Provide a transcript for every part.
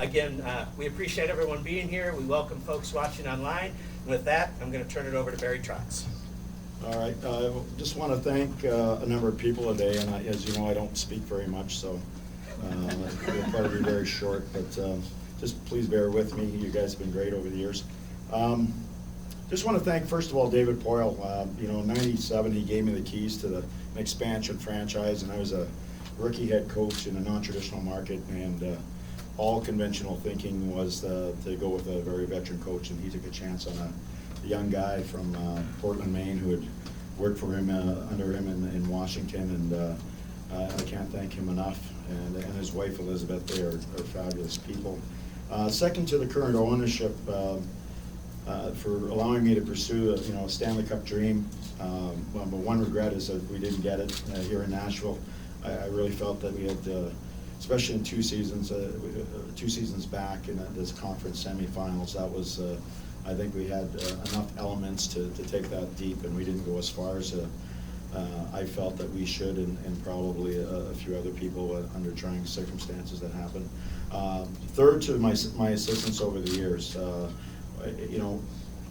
Again, we appreciate everyone being here. We welcome folks watching online. And with that, I'm going to turn it over to Barry Trotz. All right, just want to thank a number of people today, and as you know, I don't speak very much, so it'll probably be very short, but just please bear with me. You guys have been great over the years. Just want to thank, first of all, David Poyle. In '97, he gave me the keys to an expansion franchise, and I was a rookie head coach in a non-traditional market, and all conventional thinking was to go with a very veteran coach, and he took a chance on a young guy from Portland, Maine, who had worked for him under him in Washington, and I can't thank him enough. And his wife Elizabeth, they are fabulous people. Second to the current ownership, for allowing me to pursue a Stanley Cup dream. But one regret is that we didn't get it here in Nashville. I really felt that we had, especially in two seasons back in this conference semifinals, that was, I think we had enough elements to take that deep, and we didn't go as far as I felt that we should, and probably a few other people under trying circumstances that happened. Third to my assistants over the years.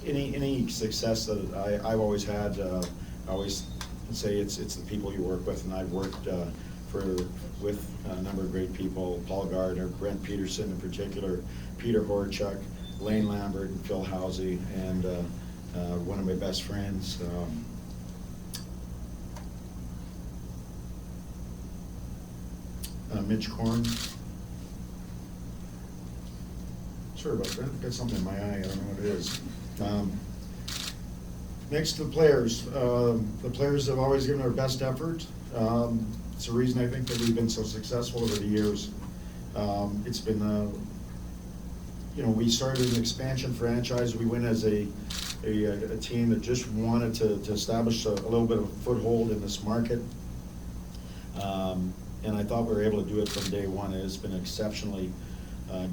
Any success that I've always had, I always say it's the people you work with, and I've worked with a number of great people: Paul Gardner, Brent Peterson in particular, Peter Horchuk, Lane Lambert, and Phil Housey, and one of my best friends, Mitch Korn. Sorry about that. I've got something in my eye. I don't know what it is. Next to the players have always given their best effort. It's the reason I think that we've been so successful over the years. It's been, we started an expansion franchise. We went as a team that just wanted to establish a little bit of a foothold in this market. And I thought we were able to do it from day one. It's been exceptionally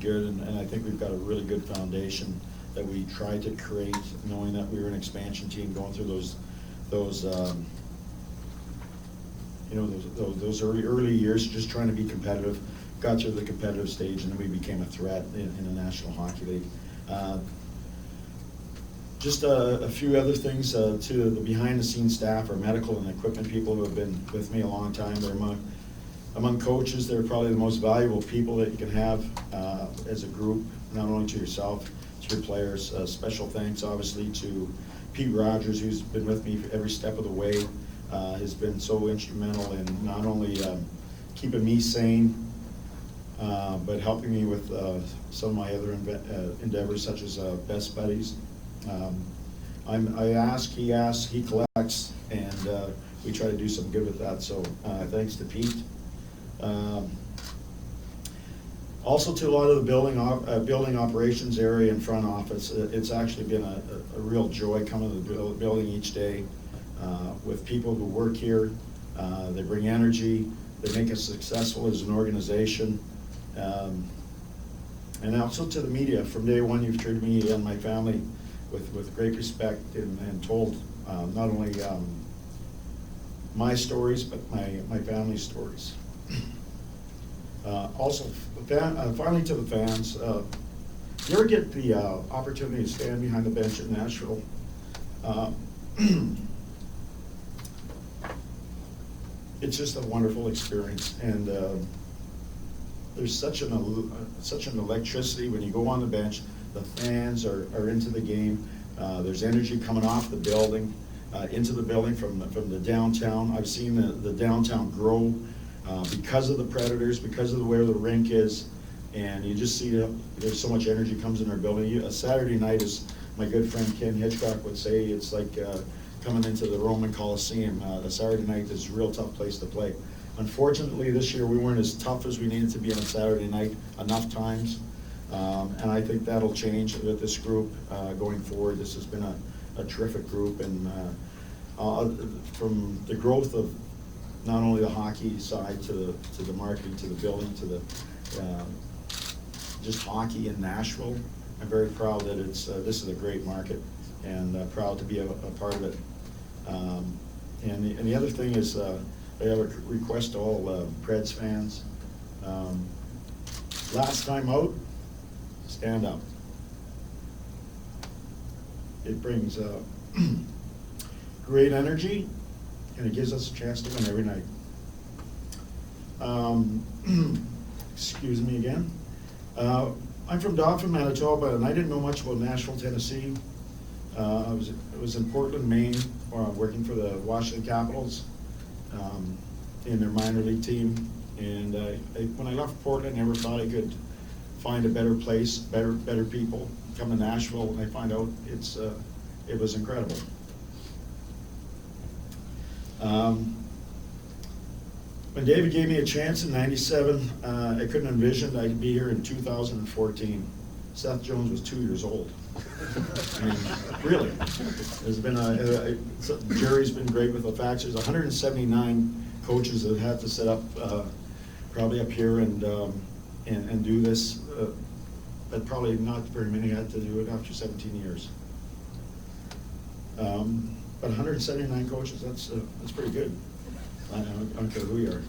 good, and I think we've got a really good foundation that we tried to create, knowing that we were an expansion team going through those early years, just trying to be competitive. Got to the competitive stage, and then we became a threat in the National Hockey League. Just a few other things to the behind-the-scenes staff, our medical and equipment people who have been with me a long time. They're among coaches, they're probably the most valuable people that you can have as a group, not only to yourself, to your players. Special thanks, obviously, to Pete Rogers, who's been with me for every step of the way. Has been so instrumental in not only keeping me sane, but helping me with some of my other endeavors, such as Best Buddies. I ask, he asks, he collects, and we try to do some good with that. So thanks to Pete. Also to a lot of the building operations area and front office. It's actually been a real joy coming to the building each day with people who work here. They bring energy. They make us successful as an organization. And also to the media. From day one, you've treated me and my family with great respect, and told not only my stories, but my family's stories. Also, finally to the fans, you ever get the opportunity to stand behind the bench at Nashville? It's just a wonderful experience, and there's such an electricity when you go on the bench. The fans are into the game. There's energy coming off the building, into the building from the downtown. I've seen the downtown grow because of the Predators, because of where the rink is, and you just see there's so much energy comes in our building. A Saturday night, as my good friend Ken Hitchcock would say, it's like coming into the Roman Coliseum. A Saturday night is a real tough place to play. Unfortunately, this year we weren't as tough as we needed to be on Saturday night enough times. And I think that'll change with this group going forward. This has been a terrific group, and from the growth of not only the hockey side to the marketing, to the building, to the just hockey in Nashville, I'm very proud that this is a great market, and proud to be a part of it. And the other thing is, I have a request to all Preds fans. Last time out, stand up. It brings great energy, and it gives us a chance to win every night. Excuse me again. I'm from Dauphin, Manitoba, and I didn't know much about Nashville, Tennessee. I was in Portland, Maine, working for the Washington Capitals in their minor league team. And when I left Portland, I never thought I could find a better place, better people. Come to Nashville, and I find out it was incredible. When David gave me a chance in '97, I couldn't envision I'd be here in 2014. Seth Jones was 2 years old. I mean, really. There's been Jerry's been great with the facts. There's 179 coaches that had to set up, probably up here and do this, but probably not very many had to do it after 17 years. But 179 coaches, that's pretty good. I don't care who you are.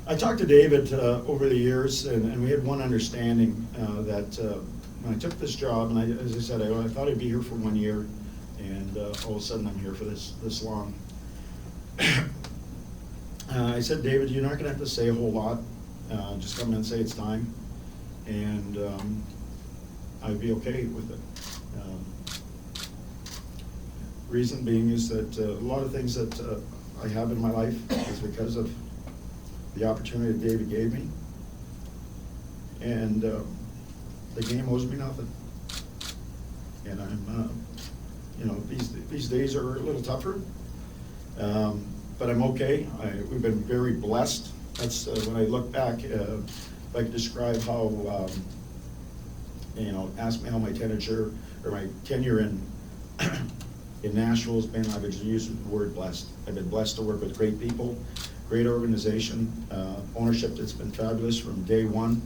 I talked to David over the years, and we had one understanding that when I took this job, and as I said, I thought I'd be here for 1 year, and all of a sudden I'm here for this long. I said, David, you're not going to have to say a whole lot. Just come in and say it's time, and I'd be okay with it. Reason being is that a lot of things that I have in my life is because of the opportunity that David gave me, and the game owes me nothing. And I'm, these days are a little tougher, but I'm okay. We've been very blessed. That's when I look back, if I could describe how, ask me how my tenure in Nashville has been, I would use the word blessed. I've been blessed to work with great people, great organization, ownership that's been fabulous from day one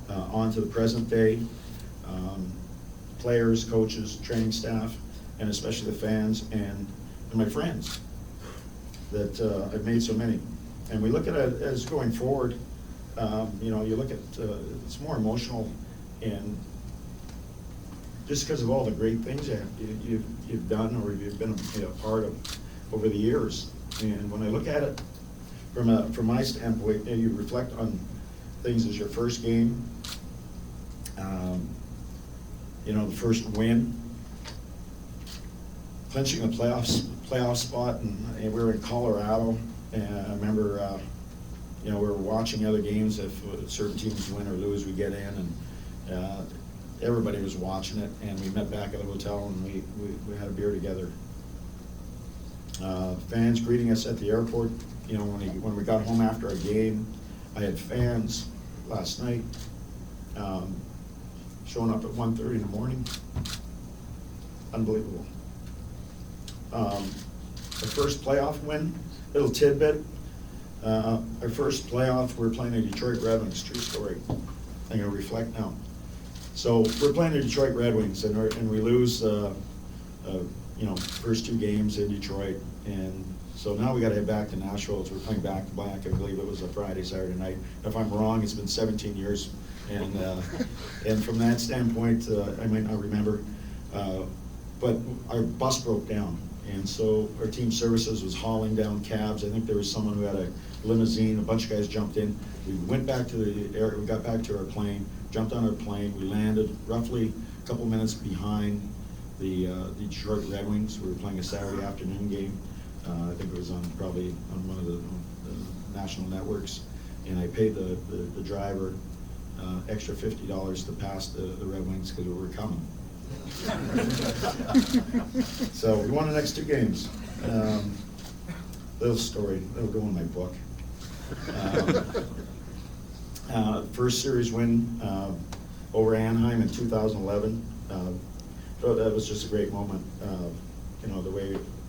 on to the present day, players, coaches, training staff, and especially the fans and my friends that I've made so many. And we look at it as going forward, you look at, it's more emotional, and just because of all the great things you've done or you've been a part of over the years. And when I look at it from my standpoint, you reflect on things as your first game, the first win, clinching a playoff spot, and we were in Colorado, and I remember, we were watching other games. If certain teams win or lose, we get in, and everybody was watching it, and we met back at the hotel, and we had a beer together. Fans greeting us at the airport. When we got home after a game, I had fans last night showing up at 1:30 in the morning. Unbelievable. The first playoff win, little tidbit. Our first playoff, we were playing the Detroit Red Wings, true story. I'm gonna reflect now. So we're playing the Detroit Red Wings, and we lose, first two games in Detroit, and so now we got to head back to Nashville. So we're playing back to back. I believe it was a Friday, Saturday night. If I'm wrong, it's been 17 years, and from that standpoint, I might not remember, but our bus broke down, and so our team services was hauling down cabs. I think there was someone who had a limousine. A bunch of guys jumped in. We went back to the air. We got back to our plane. Jumped on our plane. We landed roughly a couple minutes behind the Detroit Red Wings. We were playing a Saturday afternoon game. I think it was probably on one of the national networks. And I paid the driver extra $50 to pass the Red Wings because we were coming. So we won the next two games. Little story. That'll go in my book. First series win over Anaheim in 2011. That was just a great moment.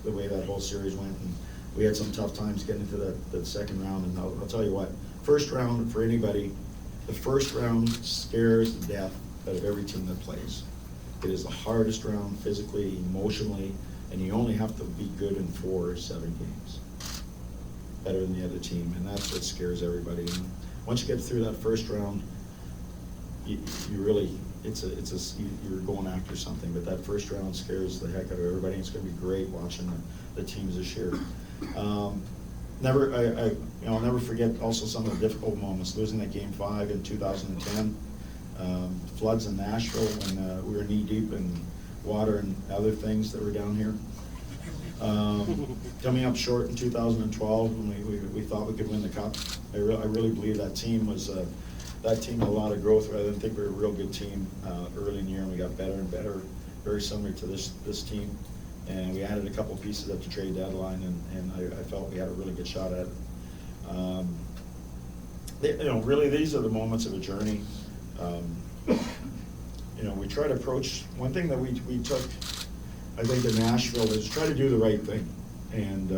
The way that whole series went, and we had some tough times getting into that second round. And I'll tell you what, first round for anybody, the first round scares the death out of every team that plays. It is the hardest round physically, emotionally, and you only have to be good in 4 or 7 games, better than the other team, and that's what scares everybody. And once you get through that first round, you really, you're going after something, but that first round scares the heck out of everybody. It's gonna be great watching the teams this year. I'll never forget also some of the difficult moments, losing that game 5 in 2010, floods in Nashville when we were knee deep in water and other things that were down here. Coming up short in 2012 when we thought we could win the cup. I really believe that team was that team had a lot of growth. I didn't think we were a real good team early in the year, and we got better and better, very similar to this team. And we added a couple pieces at the trade deadline, and I felt we had a really good shot at it. Really, these are the moments of a journey. We try to approach, one thing that we took, I think, in Nashville is try to do the right thing. And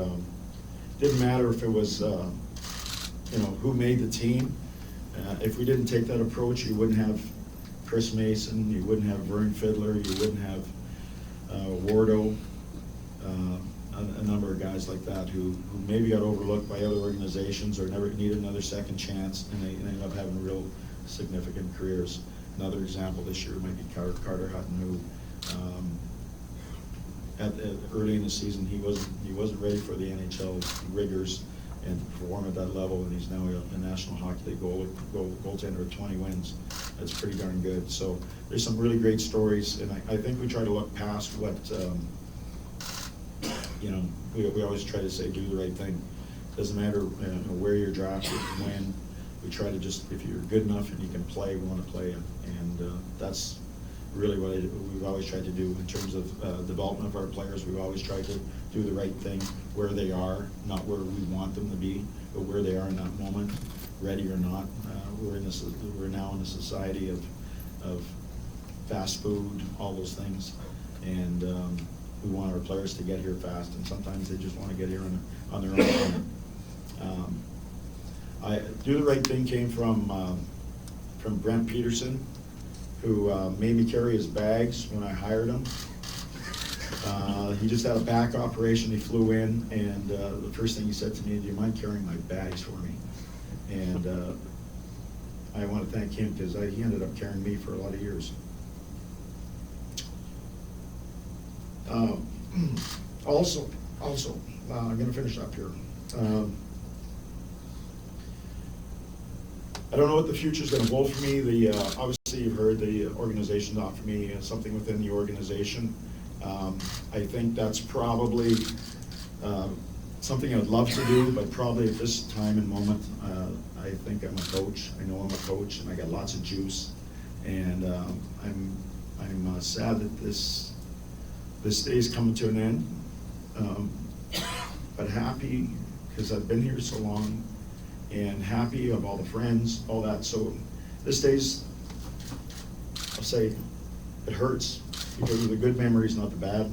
didn't matter if it was, who made the team. If we didn't take that approach, you wouldn't have Chris Mason, you wouldn't have Vern Fiddler, you wouldn't have Wardo, a number of guys like that who maybe got overlooked by other organizations or never needed another second chance, and they ended up having real significant careers. Another example this year might be Carter Hutton, who early in the season he wasn't ready for the NHL rigors and to perform at that level, and he's now a National Hockey League goaltender with 20 wins. That's pretty darn good. So there's some really great stories, and I think we try to look past what, we always try to say, do the right thing. Doesn't matter where you're drafted, when. We try to just, if you're good enough and you can play, we want to play you. And that's really what we've always tried to do in terms of development of our players. We've always tried to do the right thing where they are, not where we want them to be, but where they are in that moment, ready or not. We're now in a society of fast food, all those things, and we want our players to get here fast, and sometimes they just want to get here on their own. Do the right thing came from Brent Peterson, who made me carry his bags when I hired him. He just had a back operation. He flew in, and the first thing he said to me, "Do you mind carrying my bags for me?" And I want to thank him because he ended up carrying me for a lot of years. Also, I'm going to finish up here. I don't know what the future's going to hold for me. Obviously, you've heard the organization offer me something within the organization. I think that's probably something I'd love to do, but probably at this time and moment, I think I'm a coach. I know I'm a coach, and I got lots of juice. And I'm sad that this day is coming to an end, but happy because I've been here so long, and happy of all the friends, all that. So this day's, I'll say, it hurts because of the good memories, not the bad.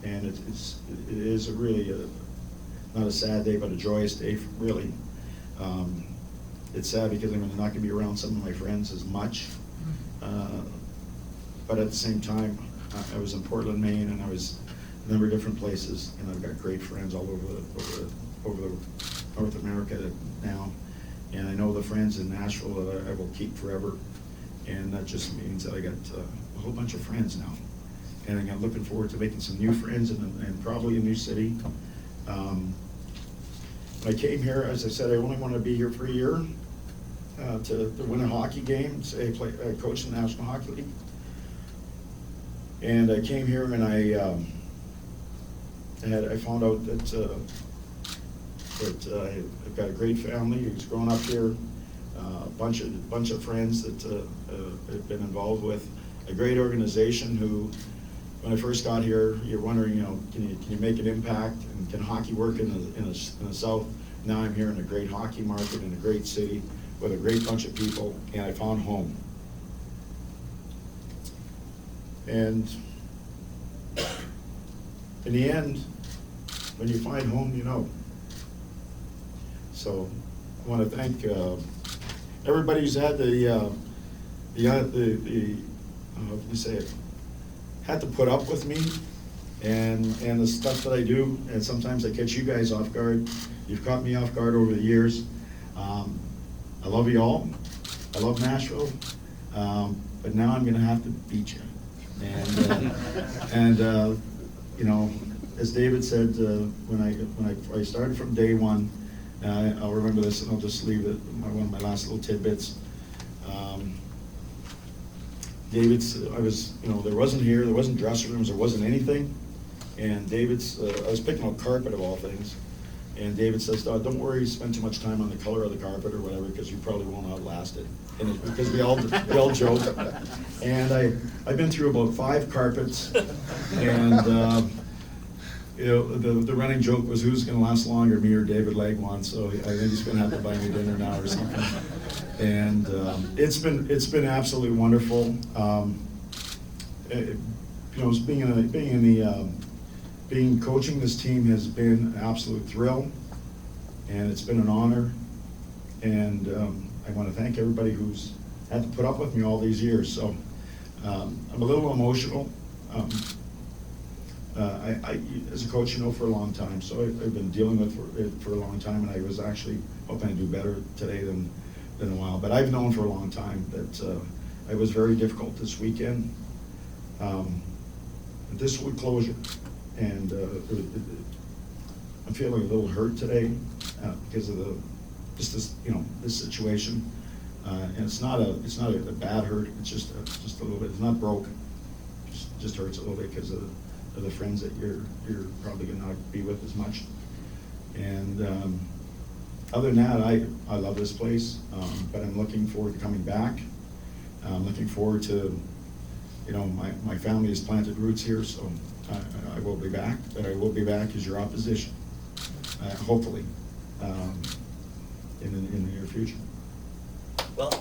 And it is really not a sad day, but a joyous day, really. It's sad because I'm not going to be around some of my friends as much. But at the same time, I was in Portland, Maine, and I was a number of different places, and I've got great friends all over North America now, and I know the friends in Nashville that I will keep forever, and that just means that I got a whole bunch of friends now, and I'm looking forward to making some new friends and probably a new city. When I came here, as I said, I only wanted to be here for a year to win a hockey game, I coached in the National Hockey League, and I came here and I found out that I've got a great family who's grown up here, a bunch of friends that I've been involved with, a great organization who, when I first got here, you're wondering, can you make an impact, and can hockey work in the South? Now I'm here in a great hockey market in a great city with a great bunch of people, and I found home. And in the end, when you find home, you know. So I want to thank everybody who's had had to put up with me and the stuff that I do, and sometimes I catch you guys off guard. You've caught me off guard over the years. I love you all. I love Nashville. but now I'm gonna have to beat you. And you know, as David said, when I started from day one, I'll remember this, and I'll just leave it, one of my last little tidbits. David's, there wasn't dressing rooms, there wasn't anything. And David's, I was picking out carpet of all things. And David says, don't worry, spend too much time on the color of the carpet or whatever, because you probably won't outlast it. And because we all joke. And I've been through about 5 carpets, and you know, the running joke was who's going to last longer, me or David Legwand. So I think he's going to have to buy me dinner now or something. And it's been absolutely wonderful. You know, being coaching this team has been an absolute thrill, and it's been an honor. And I want to thank everybody who's had to put up with me all these years. So I'm a little emotional. I as a coach, you know, for a long time, so I've been dealing with it for a long time, and I was actually hoping to do better today than a while. But I've known for a long time that I was very difficult this weekend. This was closure, and I'm feeling a little hurt today because of this situation. And it's not a bad hurt. It's just a little bit. It's not broken. Just hurts a little bit because of the friends that you're probably gonna not be with as much. And other than that, I love this place, but I'm looking forward to coming back. I'm looking forward to, you know, my family has planted roots here, so I will be back, but I will be back as your opposition, hopefully, in the near future.